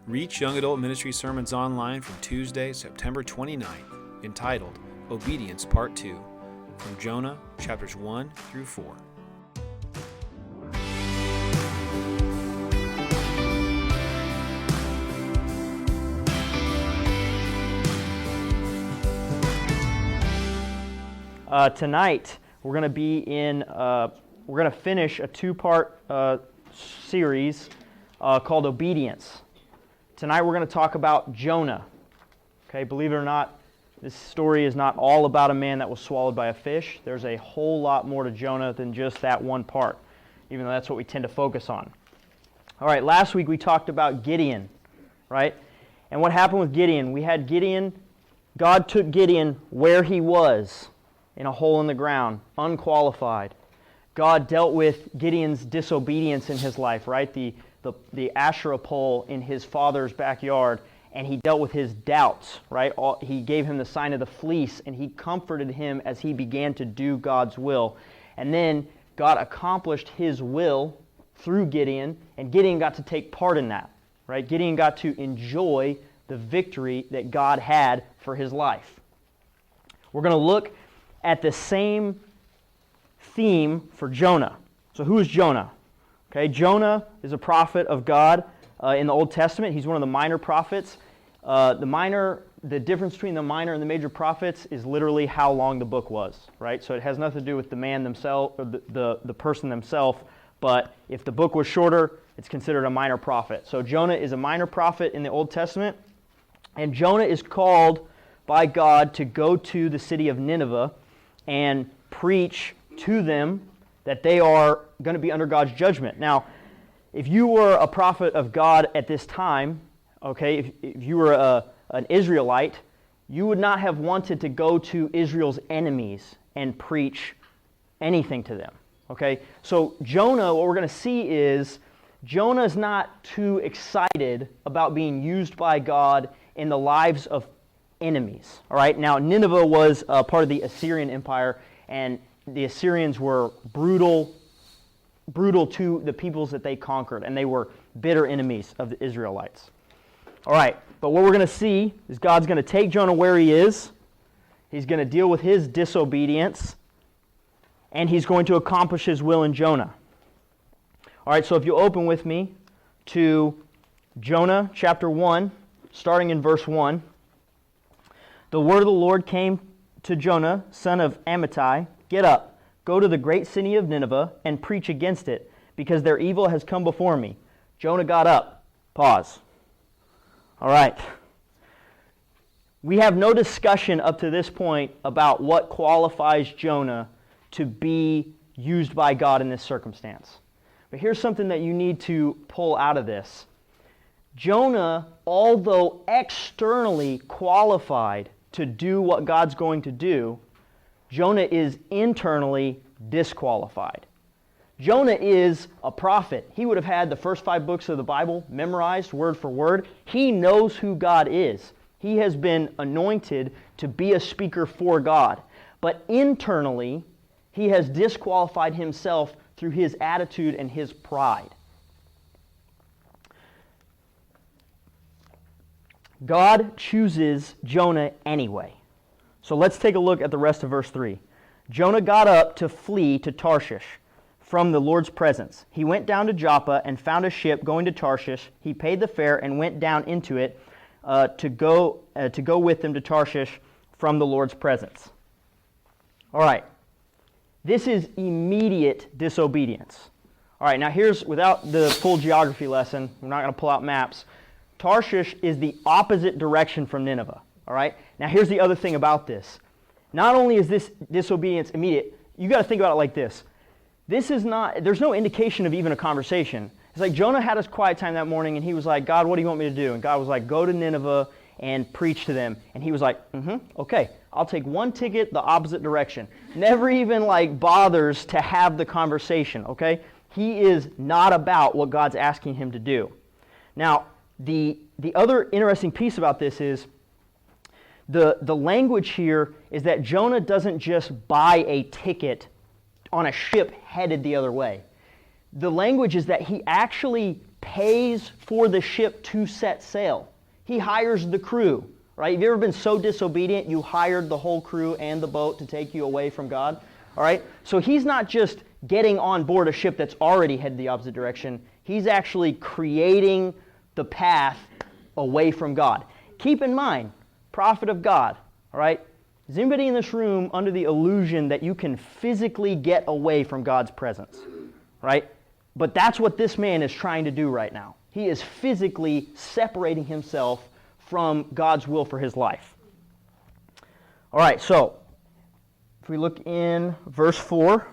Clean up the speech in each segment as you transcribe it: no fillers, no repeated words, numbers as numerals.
Reach Young Adult Ministry Sermons online from Tuesday, September 29th, entitled Obedience Part 2, from Jonah, chapters 1 through 4. Tonight, we're going to finish a two-part series called Obedience. Tonight, we're going to talk about Jonah. Okay, believe it or not, this story is not all about a man that was swallowed by a fish. There's a whole lot more to Jonah than just that one part, even though that's what we tend to focus on. All right, last week we talked about Gideon, right? And what happened with Gideon? We had Gideon, God took Gideon where he was, in a hole in the ground, unqualified. God dealt with Gideon's disobedience in his life, right? The Asherah pole in his father's backyard, and he dealt with his doubts, right? He gave him the sign of the fleece, and he comforted him as he began to do God's will. And then God accomplished his will through Gideon, and Gideon got to take part in that, right? Gideon got to enjoy the victory that God had for his life. We're going to look at the same theme for Jonah. So who is Jonah? Okay, Jonah is a prophet of God in the Old Testament. He's one of the minor prophets. The difference between the minor and the major prophets is literally how long the book was, right? So it has nothing to do with the man themselves or the person themselves, but if the book was shorter, it's considered a minor prophet. So Jonah is a minor prophet in the Old Testament, and Jonah is called by God to go to the city of Nineveh and preach to them that they are going to be under God's judgment. Now, if you were a prophet of God at this time, okay, if you were an Israelite, you would not have wanted to go to Israel's enemies and preach anything to them, okay? So Jonah, what we're going to see is Jonah is not too excited about being used by God in the lives of enemies. All right. Now, Nineveh was part of the Assyrian Empire, and the Assyrians were brutal to the peoples that they conquered, and they were bitter enemies of the Israelites. All right. But what we're going to see is God's going to take Jonah where he is. He's going to deal with his disobedience, and he's going to accomplish his will in Jonah. All right. So if you open with me to Jonah chapter 1, starting in verse 1. The word of the Lord came to Jonah, son of Amittai, "Get up, go to the great city of Nineveh, and preach against it, because their evil has come before me." Jonah got up. Pause. All right. We have no discussion up to this point about what qualifies Jonah to be used by God in this circumstance. But here's something that you need to pull out of this. Jonah, although externally qualified to do what God's going to do, Jonah is internally disqualified. Jonah is a prophet. He would have had the first 5 books of the Bible memorized word for word. He knows who God is. He has been anointed to be a speaker for God. But internally, he has disqualified himself through his attitude and his pride. God chooses Jonah anyway. So let's take a look at the rest of verse 3. Jonah got up to flee to Tarshish from the Lord's presence. He went down to Joppa and found a ship going to Tarshish. He paid the fare and went down into it to go with them to Tarshish from the Lord's presence. All right. This is immediate disobedience. All right, now here's, without the full geography lesson, we're not going to pull out maps. Tarshish is the opposite direction from Nineveh, all right? Now here's the other thing about this. Not only is this disobedience immediate, you got to think about it like this. There's no indication of even a conversation. It's like Jonah had his quiet time that morning, and he was like, "God, what do you want me to do?" And God was like, "Go to Nineveh and preach to them." And he was like, "Okay, I'll take one ticket the opposite direction." Never even bothers to have the conversation, okay? He is not about what God's asking him to do. Now, the other interesting piece about this is the language here is that Jonah doesn't just buy a ticket on a ship headed the other way. The language is that he actually pays for the ship to set sail. He hires the crew, right? Have you ever been so disobedient you hired the whole crew and the boat to take you away from God? All right? So he's not just getting on board a ship that's already headed the opposite direction. He's actually creating the path away from God. Keep in mind, prophet of God, all right? Is anybody in this room under the illusion that you can physically get away from God's presence, right? But that's what this man is trying to do right now. He is physically separating himself from God's will for his life. All right, so if we look in verse 4,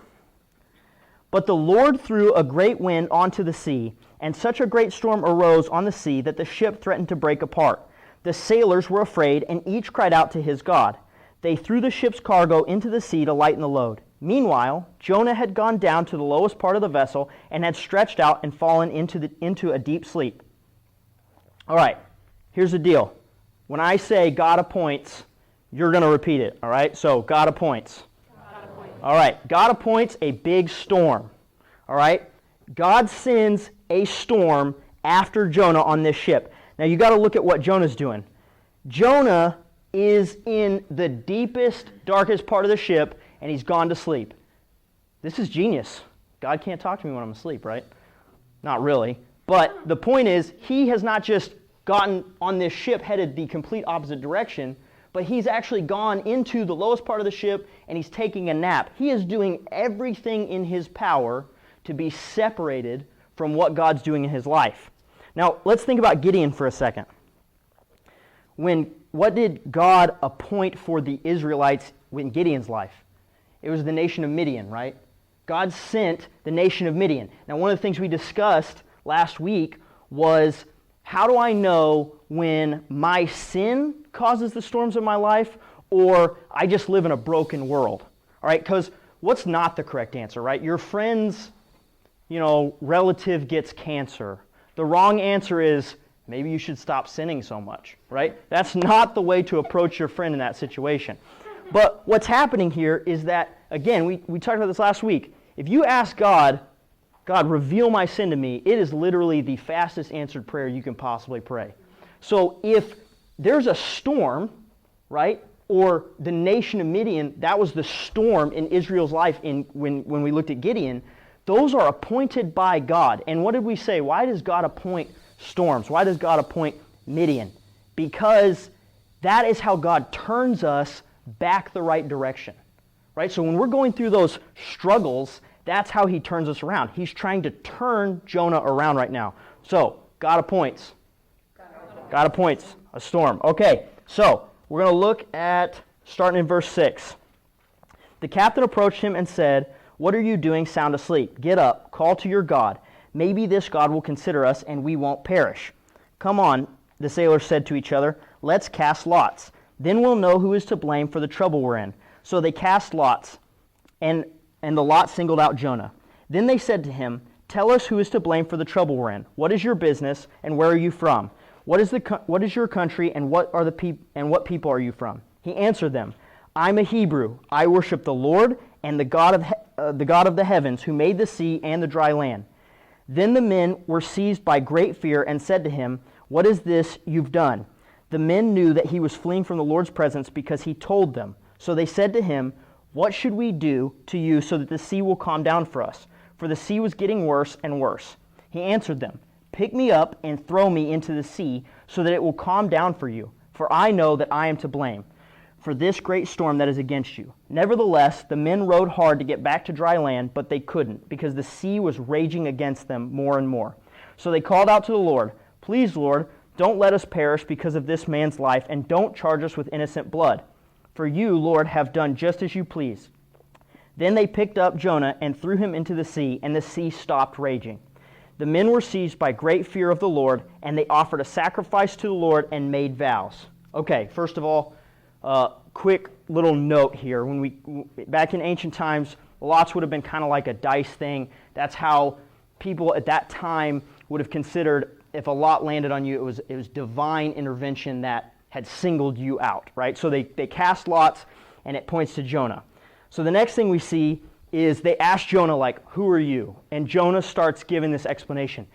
but the Lord threw a great wind onto the sea, and such a great storm arose on the sea that the ship threatened to break apart. The sailors were afraid, and each cried out to his God. They threw the ship's cargo into the sea to lighten the load. Meanwhile, Jonah had gone down to the lowest part of the vessel and had stretched out and fallen into a deep sleep. All right, here's the deal. When I say God appoints, you're going to repeat it, all right? So, God appoints. God appoints. All right, God appoints a big storm, all right? God sends a storm after Jonah on this ship. Now, you got to look at what Jonah's doing. Jonah is in the deepest, darkest part of the ship, and he's gone to sleep. This is genius. God can't talk to me when I'm asleep, right? Not really. But the point is, he has not just gotten on this ship headed the complete opposite direction, but he's actually gone into the lowest part of the ship, and he's taking a nap. He is doing everything in his power to be separated from what God's doing in his life. Now, let's think about Gideon for a second. What did God appoint for the Israelites in Gideon's life? It was the nation of Midian, right? God sent the nation of Midian. Now, one of the things we discussed last week was, how do I know when my sin causes the storms of my life, or I just live in a broken world? All right, because what's not the correct answer, right? Your friend's, relative gets cancer. The wrong answer is, maybe you should stop sinning so much, right? That's not the way to approach your friend in that situation. But what's happening here is that, again, we talked about this last week. If you ask God, reveal my sin to me, it is literally the fastest answered prayer you can possibly pray. So if there's a storm, right, or the nation of Midian, that was the storm in Israel's life when we looked at Gideon, those are appointed by God. And what did we say? Why does God appoint storms? Why does God appoint Midian? Because that is how God turns us back the right direction, right? So when we're going through those struggles, that's how he turns us around. He's trying to turn Jonah around right now. So, God appoints. God appoints a storm. Okay, so we're going to look at, starting in verse 6. The captain approached him and said, "What are you doing sound asleep? Get up, call to your God. Maybe this God will consider us and we won't perish." "Come on," the sailors said to each other, "let's cast lots. Then we'll know who is to blame for the trouble we're in." So they cast lots, and the lot singled out Jonah. Then they said to him, "Tell us who is to blame for the trouble we're in. What is your business, and where are you from? What is your country, and what people are you from?" He answered them, "I'm a Hebrew. I worship the Lord and the God of the heavens, who made the sea and the dry land." Then the men were seized by great fear and said to him, "What is this you've done?" The men knew that he was fleeing from the Lord's presence because he told them. So they said to him, "What should we do to you so that the sea will calm down for us?" For the sea was getting worse and worse. He answered them, "Pick me up and throw me into the sea so that it will calm down for you. For I know that I am to blame for this great storm that is against you." Nevertheless, the men rowed hard to get back to dry land, but they couldn't, because the sea was raging against them more and more. So they called out to the Lord, "Please, Lord, don't let us perish because of this man's life, and don't charge us with innocent blood. For you, Lord, have done just as you please." Then they picked up Jonah and threw him into the sea, and the sea stopped raging. The men were seized by great fear of the Lord, and they offered a sacrifice to the Lord and made vows. Okay, first of all, quick little note here. Back in ancient times, lots would have been kind of like a dice thing. That's how people at that time would have considered if a lot landed on you, it was divine intervention that had singled you out, right? So they cast lots, and it points to Jonah. So the next thing we see is they ask Jonah, "Who are you?" And Jonah starts giving this explanation.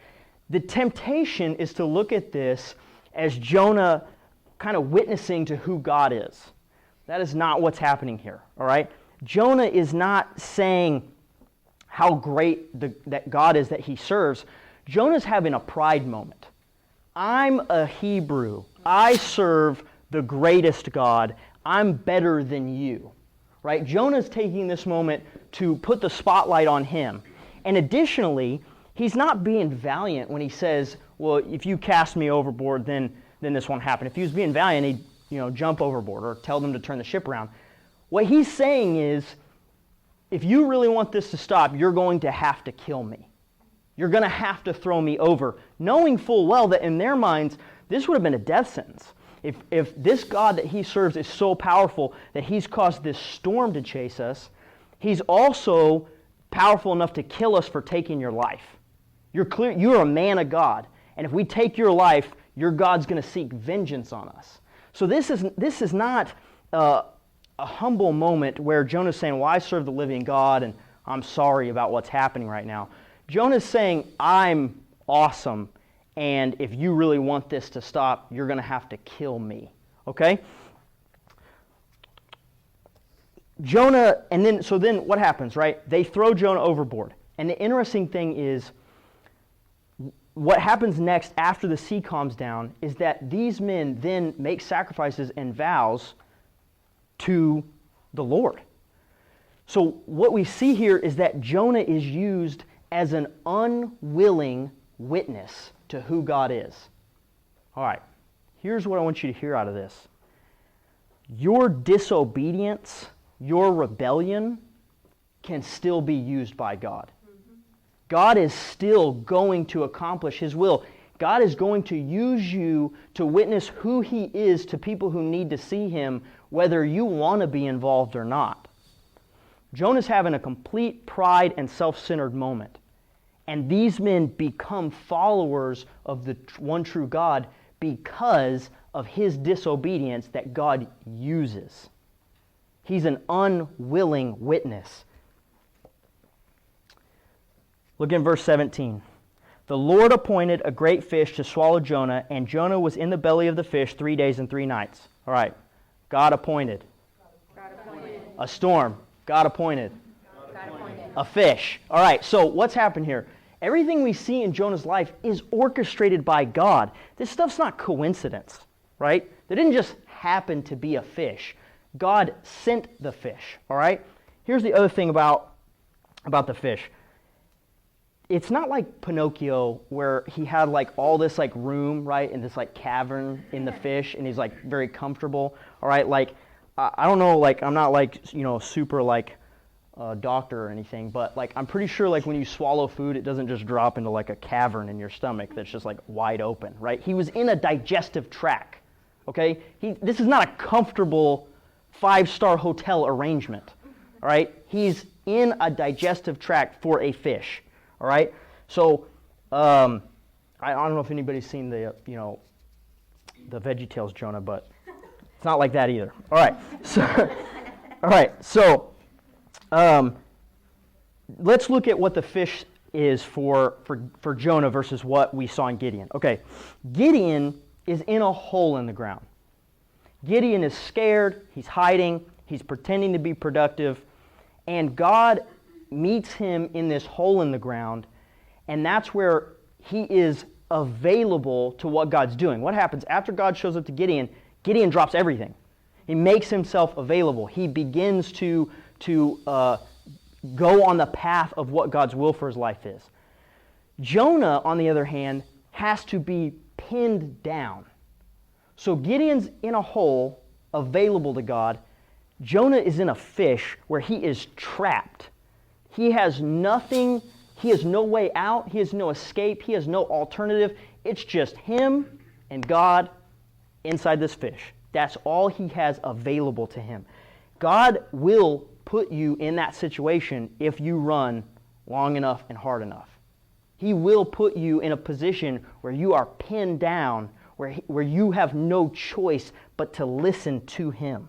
The temptation is to look at this as Jonah kind of witnessing to who God is. That is not what's happening here, all right? Jonah is not saying how great that God is that he serves. Jonah's having a pride moment. I'm a Hebrew. I serve the greatest God. I'm better than you, right? Jonah's taking this moment to put the spotlight on him. And additionally, he's not being valiant when he says, well, if you cast me overboard, then this won't happen. If he was being valiant, he'd jump overboard or tell them to turn the ship around. What he's saying is, if you really want this to stop, you're going to have to kill me. You're going to have to throw me over, knowing full well that in their minds, this would have been a death sentence. If this God that he serves is so powerful that he's caused this storm to chase us, he's also powerful enough to kill us for taking your life. You're a man of God, and if we take your life, your God's going to seek vengeance on us. So this is not a humble moment where Jonah's saying, well, I serve the living God, and I'm sorry about what's happening right now. Jonah's saying, I'm awesome, and if you really want this to stop, you're going to have to kill me. Okay? Jonah, so then what happens, right? They throw Jonah overboard. And the interesting thing is, what happens next after the sea calms down is that these men then make sacrifices and vows to the Lord. So what we see here is that Jonah is used as an unwilling witness to who God is. All right, here's what I want you to hear out of this. Your disobedience, your rebellion can still be used by God. God is still going to accomplish His will. God is going to use you to witness who He is to people who need to see Him, whether you want to be involved or not. Jonah's having a complete pride and self-centered moment. And these men become followers of the one true God because of his disobedience that God uses. He's an unwilling witness. Look in verse 17. The Lord appointed a great fish to swallow Jonah, and Jonah was in the belly of the fish 3 days and 3 nights. All right. God appointed. God appointed. A storm. God appointed. God appointed. A fish. All right. So what's happened here? Everything we see in Jonah's life is orchestrated by God. This stuff's not coincidence, right? They didn't just happen to be a fish. God sent the fish. All right. Here's the other thing about the fish. It's not like Pinocchio where he had like all this like room, right, in this like cavern in the fish, and he's like very comfortable, all right? Like, I don't know, like I'm not like, super like doctor or anything, but like I'm pretty sure like when you swallow food, it doesn't just drop into like a cavern in your stomach that's just like wide open, right? He was in a digestive tract, okay? This is not a comfortable 5-star hotel arrangement, all right? He's in a digestive tract for a fish. All right, so I don't know if anybody's seen the the VeggieTales Jonah, but it's not like that either. All right, so let's look at what the fish is for Jonah versus what we saw in Gideon. Okay, Gideon is in a hole in the ground. Gideon is scared. He's hiding. He's pretending to be productive, and God meets him in this hole in the ground, and that's where he is available to what God's doing. What happens after God shows up to Gideon? Gideon drops everything. He makes himself available. He begins to go on the path of what God's will for his life is. Jonah, on the other hand, has to be pinned down. So Gideon's in a hole, available to God. Jonah is in a fish where he is trapped. He has nothing, he has no way out, he has no escape, he has no alternative. It's just him and God inside this fish. That's all he has available to him. God will put you in that situation if you run long enough and hard enough. He will put you in a position where you are pinned down, where you have no choice but to listen to him.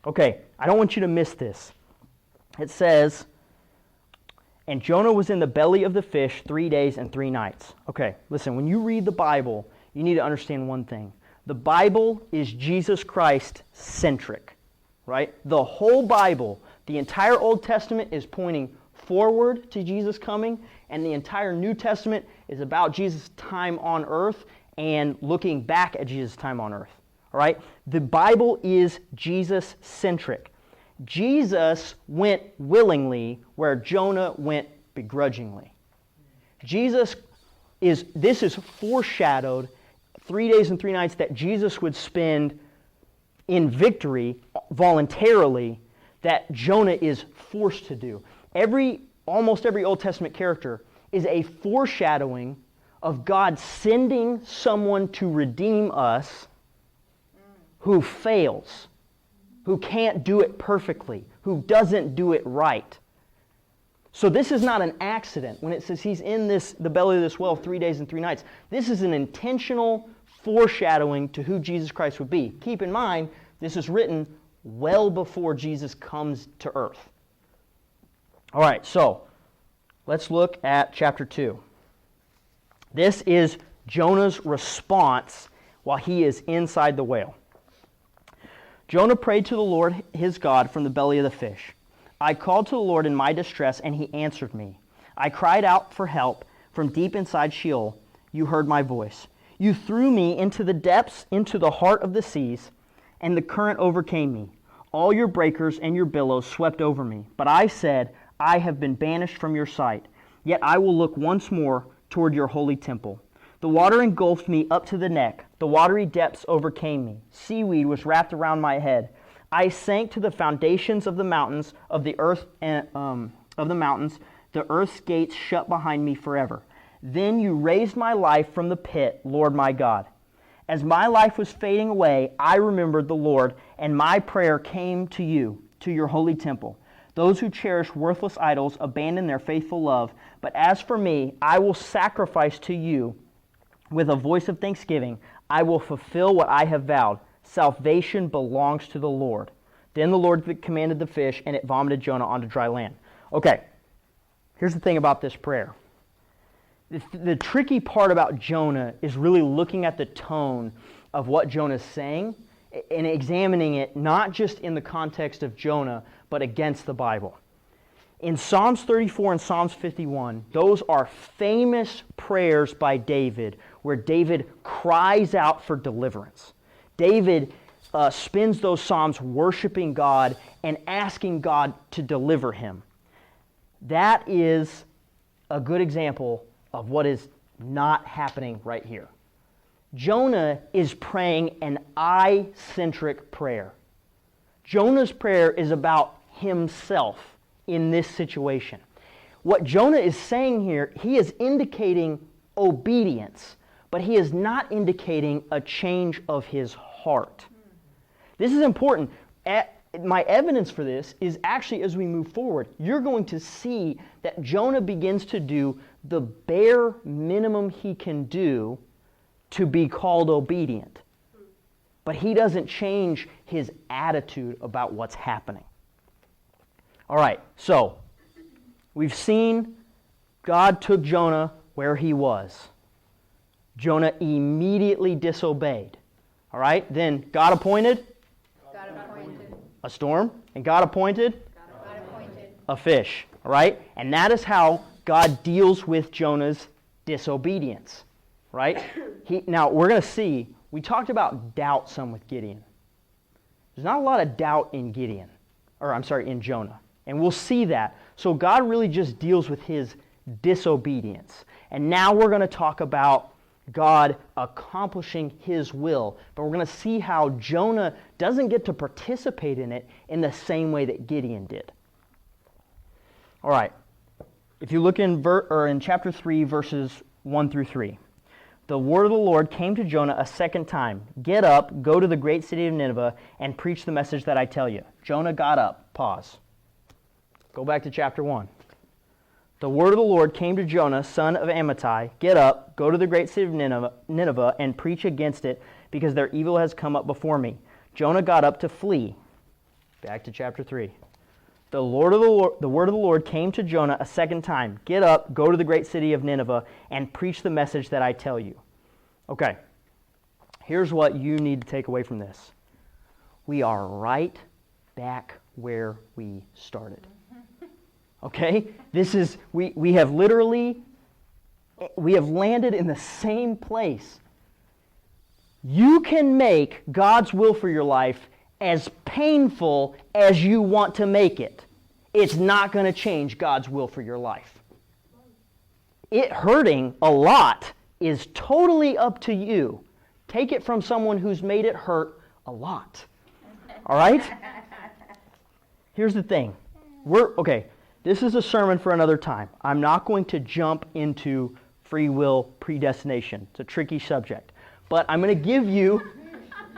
Okay, I don't want you to miss this. It says, And Jonah was in the belly of the fish 3 days and 3 nights. Okay, listen, when you read the Bible, you need to understand one thing. The Bible is Jesus Christ centric, right? The whole Bible, the entire Old Testament is pointing forward to Jesus coming, and the entire New Testament is about Jesus' time on earth and looking back at Jesus' time on earth. All right? The Bible is Jesus-centric. Jesus went willingly where Jonah went begrudgingly. This is foreshadowed 3 days and 3 nights that Jesus would spend in victory voluntarily that Jonah is forced to do. Almost every Old Testament character is a foreshadowing of God sending someone to redeem us who fails, who can't do it perfectly, who doesn't do it right. So this is not an accident when it says he's in the belly of this well 3 days and 3 nights. This is an intentional foreshadowing to who Jesus Christ would be. Keep in mind, this is written well before Jesus comes to earth. All right, so let's look at chapter 2. This is Jonah's response while he is inside the whale. Jonah prayed to the Lord his God from the belly of the fish. I called to the Lord in my distress, and he answered me. I cried out for help from deep inside Sheol. You heard my voice. You threw me into the depths, into the heart of the seas, and the current overcame me. All your breakers and your billows swept over me. But I said, I have been banished from your sight. Yet I will look once more toward your holy temple. The water engulfed me up to the neck. The watery depths overcame me. Seaweed was wrapped around my head. I sank to the foundations of the mountains of the earth, The earth's gates shut behind me forever. Then you raised my life from the pit, Lord my God. As my life was fading away, I remembered the Lord, and my prayer came to you, to your holy temple. Those who cherish worthless idols abandon their faithful love. But as for me, I will sacrifice to you with a voice of thanksgiving. I will fulfill what I have vowed. Salvation belongs to the Lord. Then the Lord commanded the fish, and it vomited Jonah onto dry land. Okay, here's the thing about this prayer. The tricky part about Jonah is really looking at the tone of what Jonah's saying and examining it not just in the context of Jonah, but against the Bible. In Psalms 34 and Psalms 51, those are famous prayers by David where David cries out for deliverance. David spends those psalms worshiping God and asking God to deliver him. That is a good example of what is not happening right here. Jonah is praying an I-centric prayer. Jonah's prayer is about himself in this situation. What Jonah is saying here, he is indicating obedience, but he is not indicating a change of his heart. This is important. My evidence for this is actually as we move forward, you're going to see that Jonah begins to do the bare minimum he can do to be called obedient. But he doesn't change his attitude about what's happening. All right, so we've seen God took Jonah where he was. Jonah immediately disobeyed. All right, then God appointed a storm, and God appointed a fish. All right, and that is how God deals with Jonah's disobedience. Right? Now, we're going to see, we talked about doubt some with Gideon. There's not a lot of doubt in in Jonah. And we'll see that. So God really just deals with his disobedience. And now we're going to talk about God accomplishing his will. But we're going to see how Jonah doesn't get to participate in it in the same way that Gideon did. All right. If you look in chapter 3, verses 1 through 3. The word of the Lord came to Jonah a second time. Get up, go to the great city of Nineveh, and preach the message that I tell you. Jonah got up. Pause. Go back to chapter 1. The word of the Lord came to Jonah, son of Amittai. Get up, go to the great city of Nineveh, and preach against it, because their evil has come up before me. Jonah got up to flee. Back to chapter 3. The word of the Lord came to Jonah a second time. Get up, go to the great city of Nineveh, and preach the message that I tell you. Okay, here's what you need to take away from this. We are right back where we started. Okay? We have landed in the same place. You can make God's will for your life as painful as you want to make it. It's not going to change God's will for your life. It hurting a lot is totally up to you. Take it from someone who's made it hurt a lot. All right? Here's the thing. This is a sermon for another time. I'm not going to jump into free will predestination. It's a tricky subject. But I'm going to give you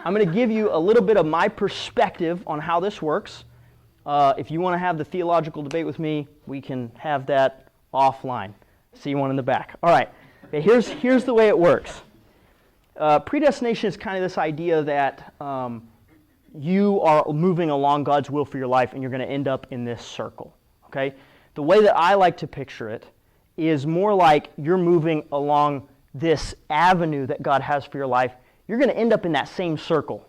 a little bit of my perspective on how this works. If you want to have the theological debate with me, we can have that offline. See one in the back. All right. Okay, here's the way it works. Predestination is kind of this idea that you are moving along God's will for your life and you're going to end up in this circle. Okay? The way that I like to picture it is more like you're moving along this avenue that God has for your life. You're going to end up in that same circle.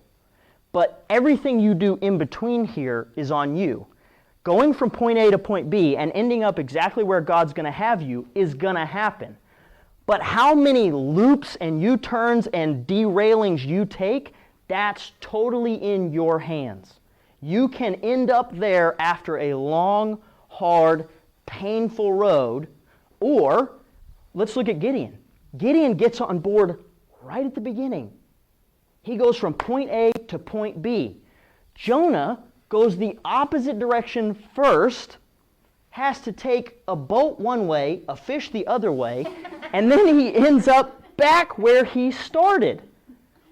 But everything you do in between here is on you. Going from point A to point B and ending up exactly where God's going to have you is going to happen. But how many loops and U-turns and derailings you take, that's totally in your hands. You can end up there after a long, hard, painful road, or let's look at Gideon. Gideon gets on board right at the beginning. He goes from point A to point B. Jonah goes the opposite direction first, has to take a boat one way, a fish the other way, and then he ends up back where he started.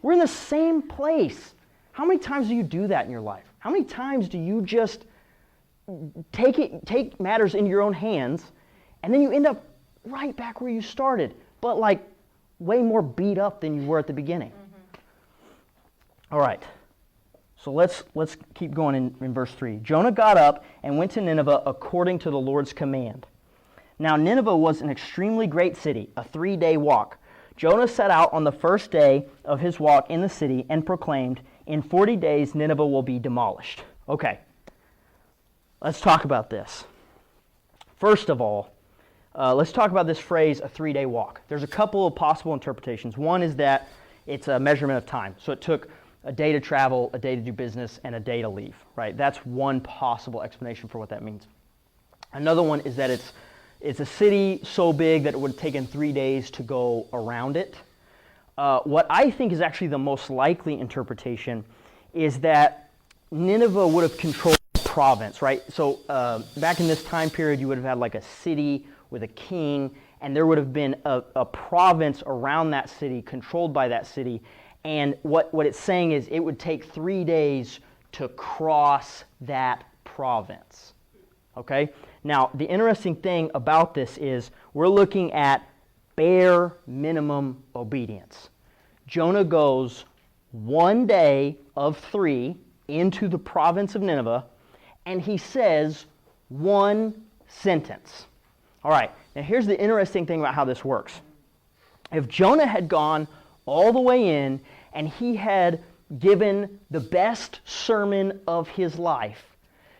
We're in the same place. How many times do you do that in your life? How many times do you just take matters into your own hands, and then you end up right back where you started, but like way more beat up than you were at the beginning? Mm-hmm. All right. So let's keep going in verse 3. Jonah got up and went to Nineveh according to the Lord's command. Now Nineveh was an extremely great city, a 3-day walk. Jonah set out on the first day of his walk in the city and proclaimed, "In 40 days Nineveh will be demolished." Okay, let's talk about this. First of all, let's talk about this phrase, a 3-day walk. There's a couple of possible interpretations. One is that it's a measurement of time. So it took a day to travel, a day to do business, and a day to leave, right? That's one possible explanation for what that means. Another one is that it's a city so big that it would have taken 3 days to go around it. What I think is actually the most likely interpretation is that Nineveh would have controlled the province, right? So back in this time period, you would have had like a city with a king, and there would have been a province around that city, controlled by that city. And what it's saying is it would take 3 days to cross that province. Okay? Now, the interesting thing about this is we're looking at bare minimum obedience. Jonah goes 1 day of 3 into the province of Nineveh, and he says one sentence. All right, now here's the interesting thing about how this works. If Jonah had gone all the way in and he had given the best sermon of his life,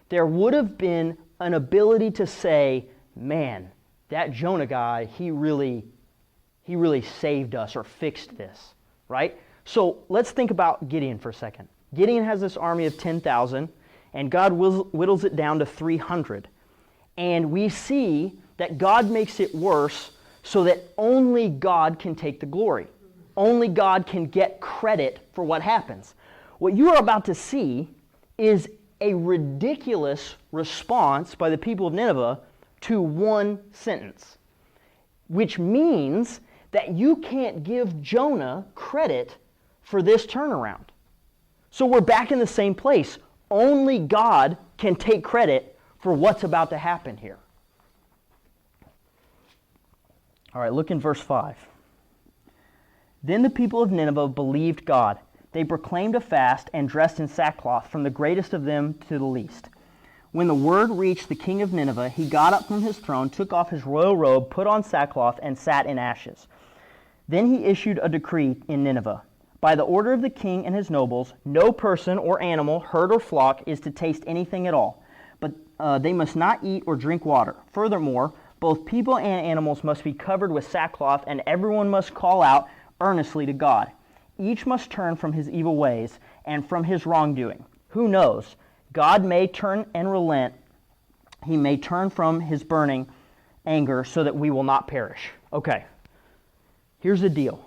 there would have been an ability to say, man, that Jonah guy, he really saved us or fixed this, right? So let's think about Gideon for a second. Gideon has this army of 10,000, and God whittles it down to 300. And we see that God makes it worse so that only God can take the glory. Only God can get credit for what happens. What you are about to see is a ridiculous response by the people of Nineveh to one sentence, which means that you can't give Jonah credit for this turnaround. So we're back in the same place. Only God can take credit for what's about to happen here. All right, look in verse 5. Then the people of Nineveh believed God. They proclaimed a fast and dressed in sackcloth, from the greatest of them to the least. When the word reached the king of Nineveh, he got up from his throne, took off his royal robe, put on sackcloth, and sat in ashes. Then he issued a decree in Nineveh. By the order of the king and his nobles, no person or animal, herd or flock, is to taste anything at all, but they must not eat or drink water. Furthermore, both people and animals must be covered with sackcloth, and everyone must call out earnestly to God. Each must turn from his evil ways and from his wrongdoing. Who knows? God may turn and relent. He may turn from his burning anger so that we will not perish. Okay, here's the deal.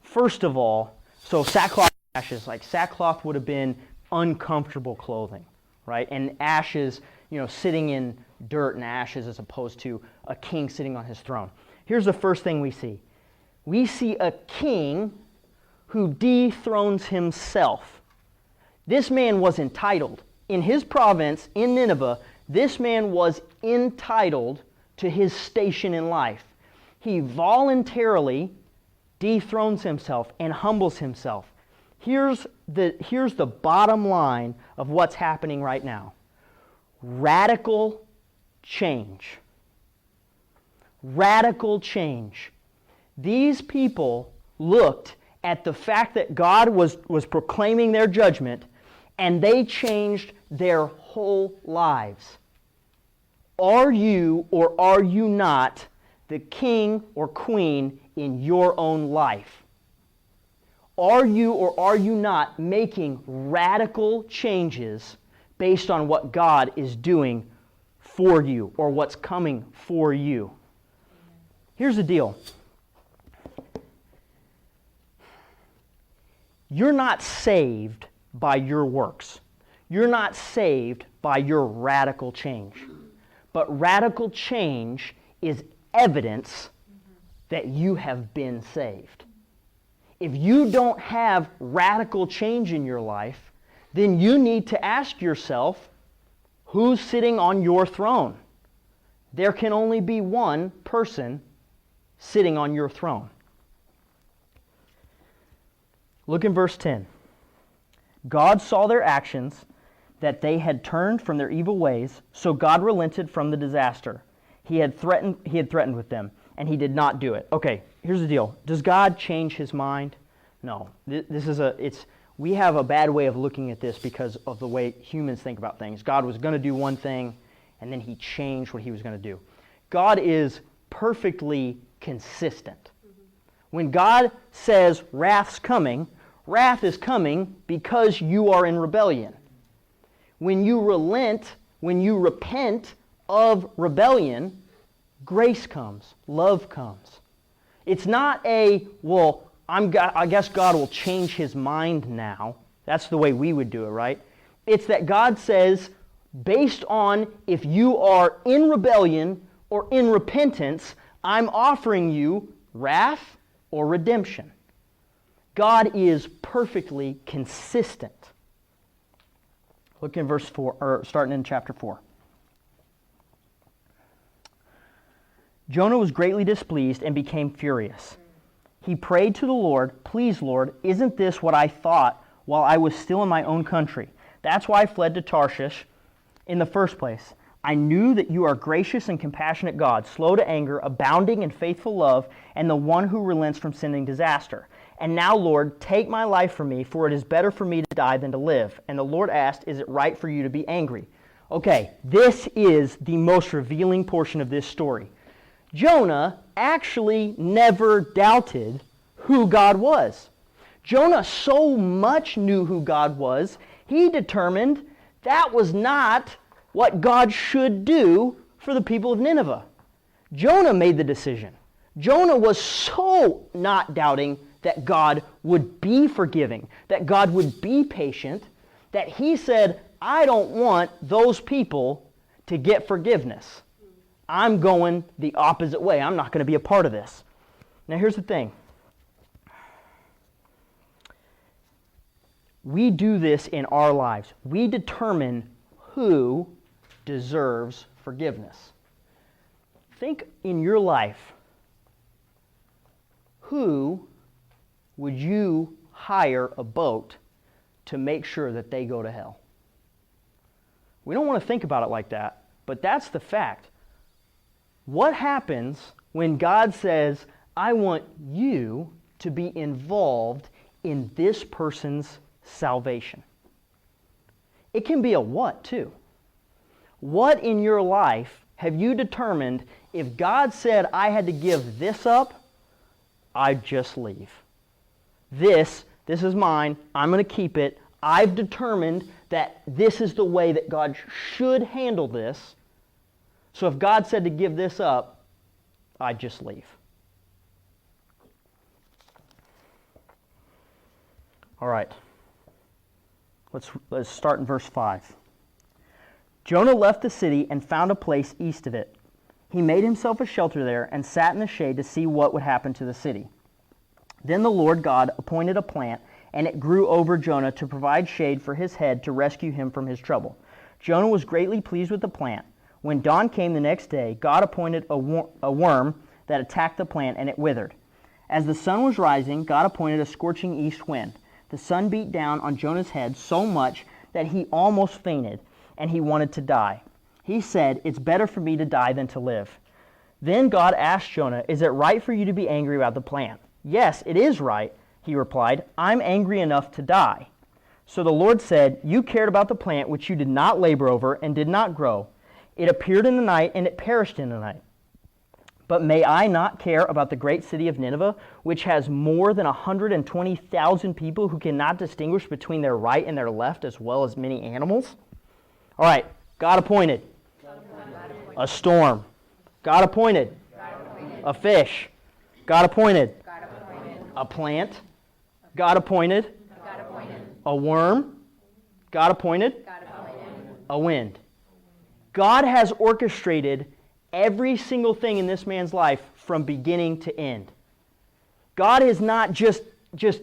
First of all, so sackcloth and ashes, like sackcloth would have been uncomfortable clothing, right? And ashes, sitting in dirt and ashes as opposed to a king sitting on his throne. Here's the first thing we see. We see a king who dethrones himself. This man was entitled. In his province, in Nineveh, this man was entitled to his station in life. He voluntarily dethrones himself and humbles himself. Here's the bottom line of what's happening right now. Radical change. Radical change. These people looked at the fact that God was proclaiming their judgment, and they changed their whole lives. Are you or are you not the king or queen in your own life? Are you or are you not making radical changes based on what God is doing for you or what's coming for you? Here's the deal. You're not saved by your works. You're not saved by your radical change. But radical change is evidence that you have been saved. If you don't have radical change in your life, then you need to ask yourself, who's sitting on your throne? There can only be one person sitting on your throne. Look in verse 10. God saw their actions, that they had turned from their evil ways, so God relented from the disaster. He had threatened with them, and he did not do it. Okay, here's the deal. Does God change his mind? No. We have a bad way of looking at this because of the way humans think about things. God was going to do one thing, and then he changed what he was going to do. God is perfectly consistent. When God says wrath's coming, wrath is coming because you are in rebellion. When you relent, when you repent of rebellion, grace comes, love comes. It's not I guess God will change his mind now. That's the way we would do it, right? It's that God says, based on if you are in rebellion or in repentance, I'm offering you wrath or redemption. God is perfectly consistent. Look in verse 4, or starting in chapter 4. Jonah was greatly displeased and became furious. He prayed to the Lord, "Please, Lord, isn't this what I thought while I was still in my own country? That's why I fled to Tarshish in the first place. I knew that you are gracious and compassionate God, slow to anger, abounding in faithful love, and the one who relents from sending disaster. And now, Lord, take my life from me, for it is better for me to die than to live." And the Lord asked, "Is it right for you to be angry?" Okay, this is the most revealing portion of this story. Jonah actually never doubted who God was. Jonah so much knew who God was, he determined that was not what God should do for the people of Nineveh. Jonah made the decision. Jonah was so not doubting that God would be forgiving, that God would be patient, that he said, I don't want those people to get forgiveness. I'm going the opposite way. I'm not going to be a part of this. Now here's the thing. We do this in our lives. We determine who deserves forgiveness. Think in your life, who would you hire a boat to make sure that they go to hell? We don't want to think about it like that, but that's the fact. What happens when God says, I want you to be involved in this person's salvation? It can be a what, too. What in your life have you determined, if God said I had to give this up, I'd just leave? This is mine. I'm going to keep it. I've determined that this is the way that God should handle this. So if God said to give this up, I'd just leave. All right. Let's start in verse 5. Jonah left the city and found a place east of it. He made himself a shelter there and sat in the shade to see what would happen to the city. Then the Lord God appointed a plant, and it grew over Jonah to provide shade for his head to rescue him from his trouble. Jonah was greatly pleased with the plant. When dawn came the next day, God appointed a worm that attacked the plant, and it withered. As the sun was rising, God appointed a scorching east wind. The sun beat down on Jonah's head so much that he almost fainted, and he wanted to die. He said, "It's better for me to die than to live." Then God asked Jonah, "Is it right for you to be angry about the plant?" "Yes, it is right," he replied. "I'm angry enough to die." So the Lord said, "You cared about the plant which you did not labor over and did not grow. It appeared in the night, and it perished in the night. But may I not care about the great city of Nineveh, which has more than 120,000 people who cannot distinguish between their right and their left, as well as many animals?" All right, God appointed. A storm. God appointed. A fish. God appointed. A plant. God appointed. A worm. God appointed. A wind. God has orchestrated every single thing in this man's life from beginning to end. God is not just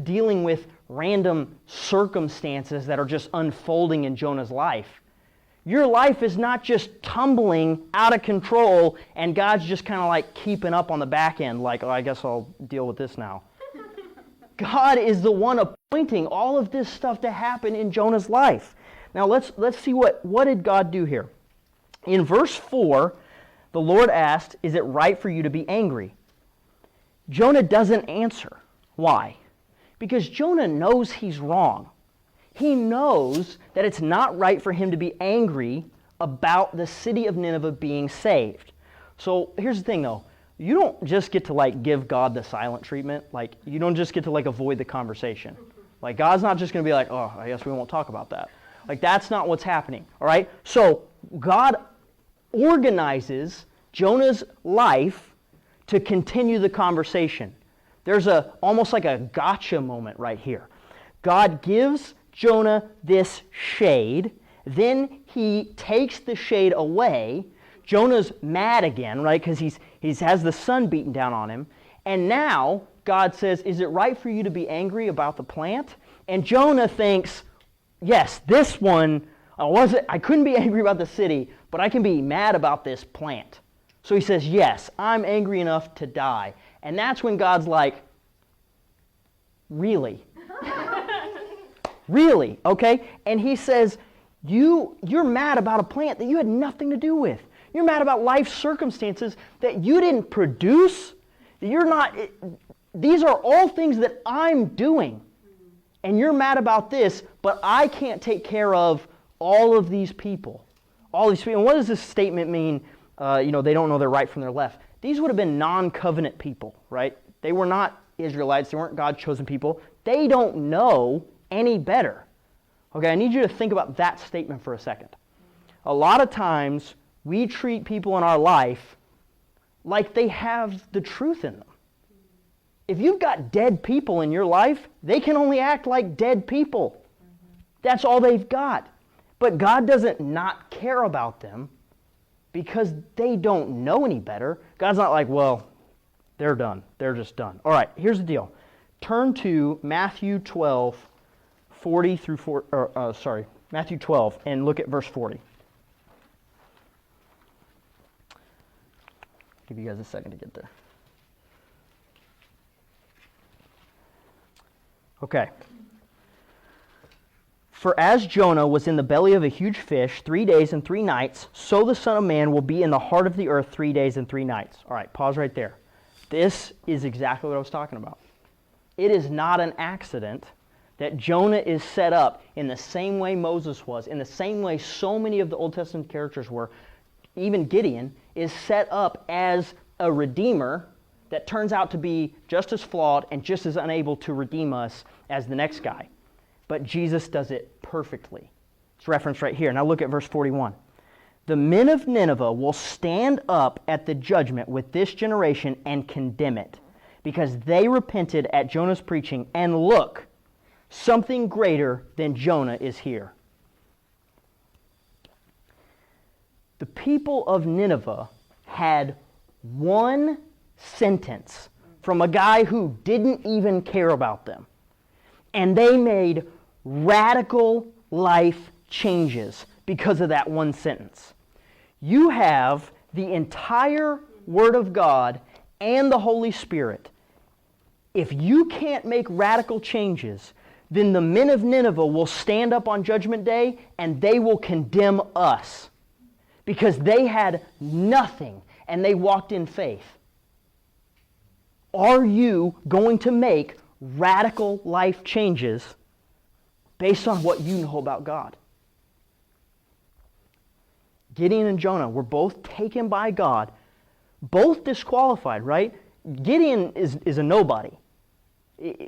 dealing with random circumstances that are just unfolding in Jonah's life. Your life is not just tumbling out of control and God's just kind of like keeping up on the back end, like, oh, I guess I'll deal with this now. God is the one appointing all of this stuff to happen in Jonah's life. Now let's see what did God do here. In verse 4, the Lord asked, "Is it right for you to be angry?" Jonah doesn't answer. Why? Because Jonah knows he's wrong. He knows that it's not right for him to be angry about the city of Nineveh being saved. So here's the thing though. You don't just get to like give God the silent treatment. Like you don't just get to like avoid the conversation. Like God's not just going to be like, "Oh, I guess we won't talk about that." Like that's not what's happening. All right? So God organizes Jonah's life to continue the conversation. There's almost like a gotcha moment right here. God gives Jonah this shade, then he takes the shade away. Jonah's mad again, right? Because he has the sun beating down on him. And now God says, "Is it right for you to be angry about the plant?" And Jonah thinks, yes, this one, I couldn't be angry about the city, but I can be mad about this plant. So he says, yes, I'm angry enough to die. And that's when God's like, really? Really? Okay? And he says, you're mad about a plant that you had nothing to do with. You're mad about life circumstances that you didn't produce. These are all things that I'm doing. And you're mad about this, but I can't take care of all of these people. All these people. And what does this statement mean? They don't know their right from their left. These would have been non-covenant people, right? They were not Israelites. They weren't God-chosen people. They don't know any better. Okay, I need you to think about that statement for a second. A lot of times, we treat people in our life like they have the truth in them. If you've got dead people in your life, they can only act like dead people. That's all they've got. But God doesn't not care about them because they don't know any better. God's not like, well, they're done. They're just done. All right, here's the deal. Turn to Matthew 12, Matthew 12, and look at verse 40. Give you guys a second to get there. Okay. For as Jonah was in the belly of a huge fish 3 days and 3 nights, so the Son of Man will be in the heart of the earth 3 days and 3 nights. All right, pause right there. This is exactly what I was talking about. It is not an accident that Jonah is set up in the same way Moses was, in the same way so many of the Old Testament characters were. Even Gideon is set up as a redeemer that turns out to be just as flawed and just as unable to redeem us as the next guy. But Jesus does it perfectly. It's referenced right here. Now look at verse 41. The men of Nineveh will stand up at the judgment with this generation and condemn it, because they repented at Jonah's preaching, and look, something greater than Jonah is here. The people of Nineveh had one sentence from a guy who didn't even care about them. And they made radical life changes because of that one sentence. You have the entire Word of God and the Holy Spirit. If you can't make radical changes, then the men of Nineveh will stand up on Judgment Day and they will condemn us because they had nothing and they walked in faith. Are you going to make radical life changes based on what you know about God? Gideon and Jonah were both taken by God, both disqualified, right? Gideon is a nobody.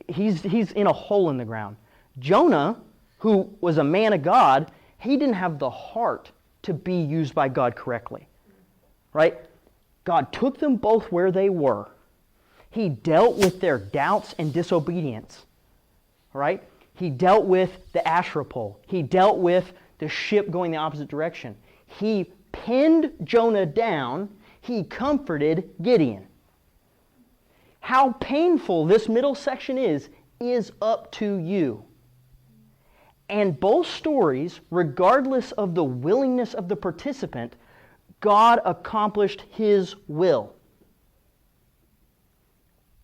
He's in a hole in the ground. Jonah, who was a man of God, he didn't have the heart to be used by God correctly, right? God took them both where they were. He dealt with their doubts and disobedience, right? He dealt with the Asherah pole. He dealt with the ship going the opposite direction. He pinned Jonah down. He comforted Gideon. How painful this middle section is up to you. And both stories, regardless of the willingness of the participant, God accomplished His will.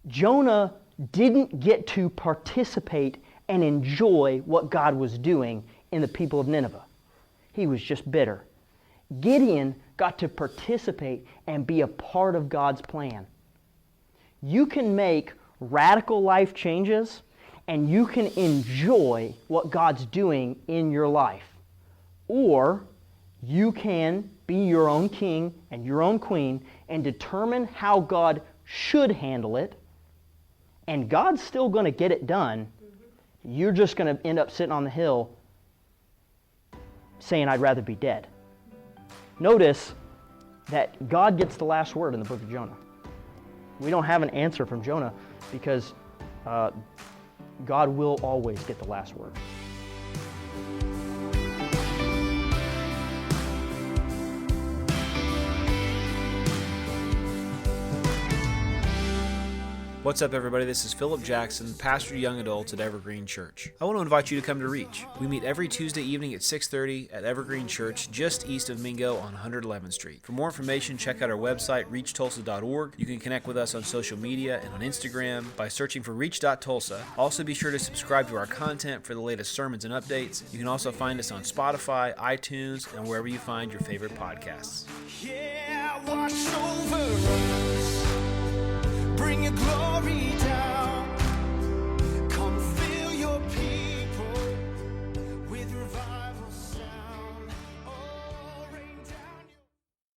Jonah didn't get to participate and enjoy what God was doing in the people of Nineveh. He was just bitter. Gideon got to participate and be a part of God's plan. You can make radical life changes and you can enjoy what God's doing in your life. Or you can be your own king and your own queen and determine how God should handle it, and God's still going to get it done. You're just going to end up sitting on the hill saying, I'd rather be dead. Notice that God gets the last word in the book of Jonah. We don't have an answer from Jonah because God will always get the last word. What's up, everybody? This is Philip Jackson, pastor young adults at Evergreen Church. I want to invite you to come to Reach. We meet every Tuesday evening at 6:30 at Evergreen Church, just east of Mingo on 111th Street. For more information, check out our website, reachtulsa.org. You can connect with us on social media and on Instagram by searching for reach.tulsa. Also, be sure to subscribe to our content for the latest sermons and updates. You can also find us on Spotify, iTunes, and wherever you find your favorite podcasts. Yeah, wash over us. Bring your glory